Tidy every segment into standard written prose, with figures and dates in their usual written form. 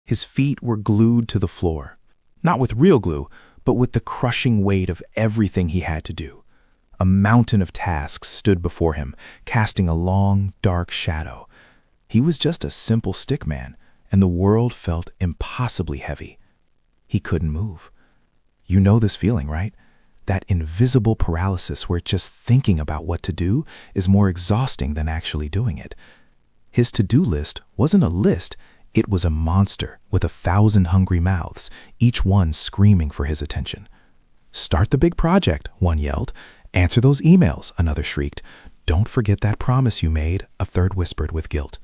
His feet were glued to the floor. Not with real glue, but with the crushing weight of everything he had to do. A mountain of tasks stood before him, casting a long, dark shadow. He was just a simple stickman, and the world felt impossibly heavy. He couldn't move. You know this feeling, right? That invisible paralysis where just thinking about what to do is more exhausting than actually doing it. His to-do list wasn't a list, it was a monster with 1,000 hungry mouths, each one screaming for his attention. "Start the big project," one yelled. "Answer those emails," another shrieked. "Don't forget that promise you made," a third whispered with guilt.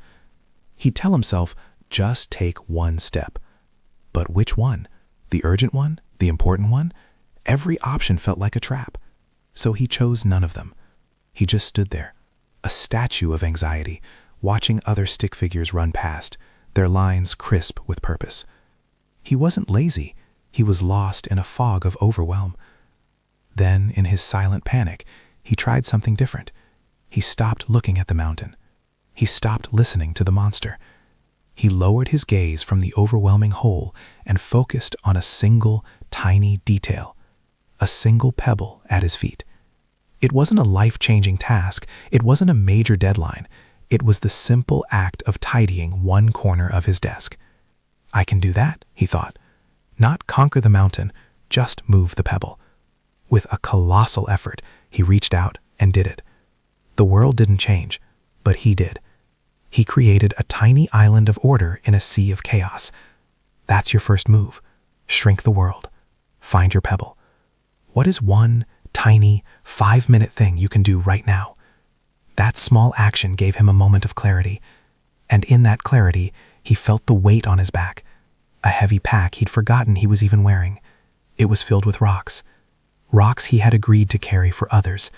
He'd tell himself, just take one step. But which one? The urgent one? The important one? Every option felt like a trap. So he chose none of them. He just stood there, a statue of anxiety, watching other stick figures run past, their lines crisp with purpose. He wasn't lazy. He was lost in a fog of overwhelm. Then, in his silent panic, he tried something different. He stopped looking at the mountain. He stopped listening to the monster. He lowered his gaze from the overwhelming whole and focused on a single, tiny detail, a single pebble at his feet. It wasn't a life-changing task. It wasn't a major deadline. It was the simple act of tidying one corner of his desk. "I can do that," he thought. Not conquer the mountain, just move the pebble. With a colossal effort, he reached out and did it. The world didn't change, but he did. He created a tiny island of order in a sea of chaos. That's your first move. Shrink the world. Find your pebble. What is one tiny 5-minute thing you can do right now? That small action gave him a moment of clarity, and in that clarity, he felt the weight on his back, a heavy pack he'd forgotten he was even wearing. It was filled with rocks. Rocks he had agreed to carry for others.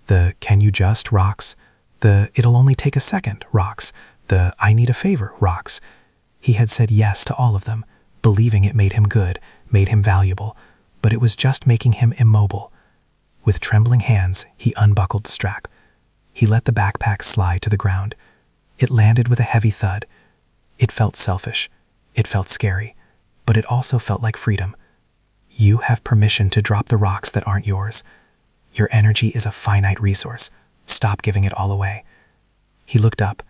The "can you just" rocks, the "it'll only take a second" rocks, the "I need a favor" rocks. He had said yes to all of them, believing it made him good, made him valuable, but it was just making him immobile. With trembling hands, he unbuckled the strap. He let the backpack slide to the ground. It landed with a heavy thud. It felt selfish. It felt scary, but it also felt like freedom. You have permission to drop the rocks that aren't yours. Your energy is a finite resource. Stop giving it all away. He looked up.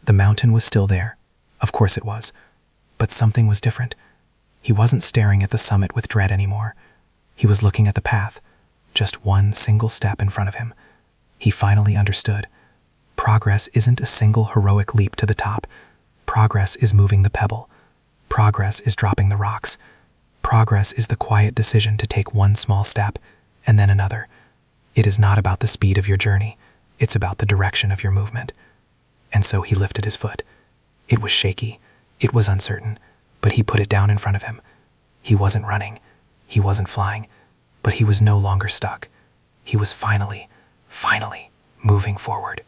The mountain was still there. Of course it was. But something was different. He wasn't staring at the summit with dread anymore. He was looking at the path, just one single step in front of him. He finally understood. Progress isn't a single heroic leap to the top. Progress is moving the pebble. Progress is dropping the rocks. Progress is the quiet decision to take one small step, and then another. It is not about the speed of your journey. It's about the direction of your movement. And so he lifted his foot. It was shaky. It was uncertain, but he put it down in front of him. He wasn't running. He wasn't flying, but he was no longer stuck. He was finally moving forward.